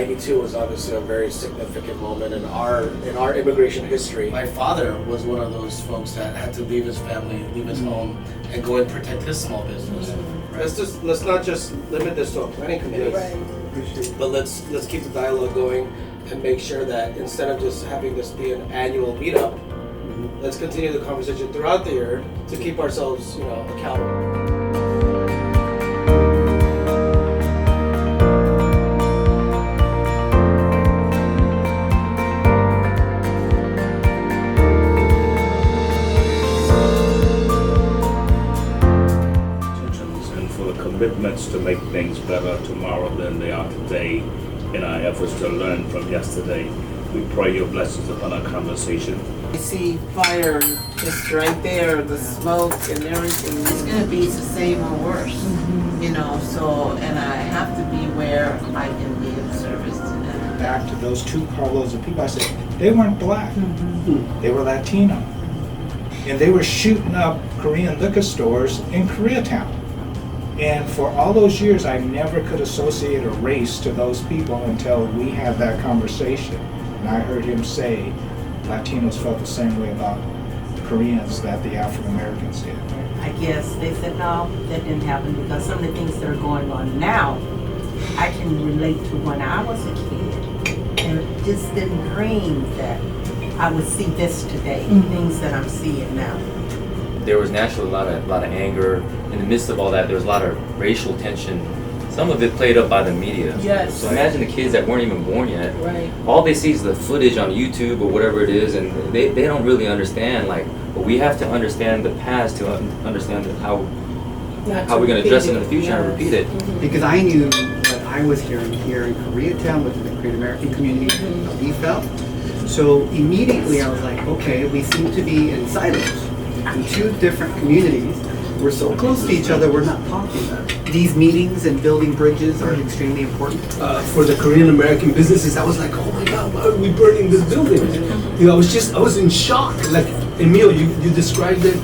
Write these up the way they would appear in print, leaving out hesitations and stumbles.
'92 was obviously a very significant moment in our immigration history. My father was one of those folks that had to leave his family, leave his home, and go and protect his small business. Let's not just limit this to a planning committee, but let's keep the dialogue going and make sure that instead of just having this be an annual meetup, let's continue the conversation throughout the year to keep ourselves, accountable. Commitments to make things better tomorrow than they are today in our efforts to learn from yesterday. We pray your blessings upon our conversation. I see fire just right there, the smoke and everything. It's going to be the same or worse, so, and I have to be where I can be of service to them. Back to those 2 carloads of people, I said, they weren't black, they were Latino. And they were shooting up Korean liquor stores in Koreatown. And for all those years, I never could associate a race to those people until we had that conversation. And I heard him say Latinos felt the same way about Koreans that the African Americans did. I guess they said no, that didn't happen because some of the things that are going on now, I can relate to when I was a kid. And just didn't dream that I would see this today, things that I'm seeing now. There was naturally a lot of anger. In the midst of all that, there was a lot of racial tension. Some of it played up by the media. Yes. So imagine the kids that weren't even born yet. Right. All they see is the footage on YouTube or whatever it is, and they don't really understand. But we have to understand the past to understand how we're going to address it in the future and repeat it. Because I knew what I was hearing here in Koreatown within the Korean American community, how we felt. So immediately I was like, okay, we seem to be in silos. In 2 different communities, we're so close to each other, we're not talking. These meetings and building bridges are extremely important. For the Korean American businesses, I was like, oh my God, why are we burning this building? I was in shock. Like, Emil, you described it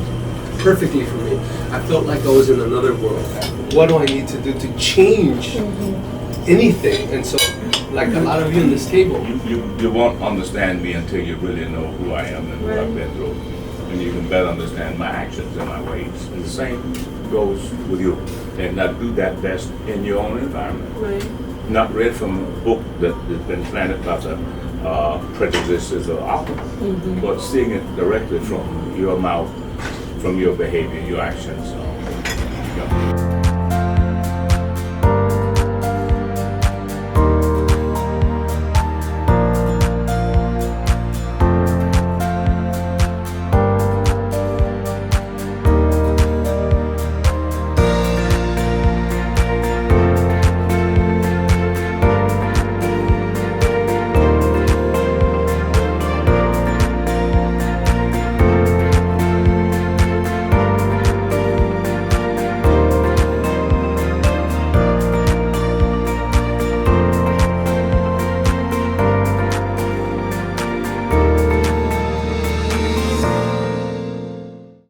perfectly for me. I felt like I was in another world. What do I need to do to change anything? And so, like a lot of you in this table. You won't understand me until you really know who I am and what I've been through. And you can better understand my actions and my ways. And the same goes with you. And now do that best in your own environment. Right. Not read from a book that has been planted about the prejudices of others, but seeing it directly from your mouth, from your behavior, your actions.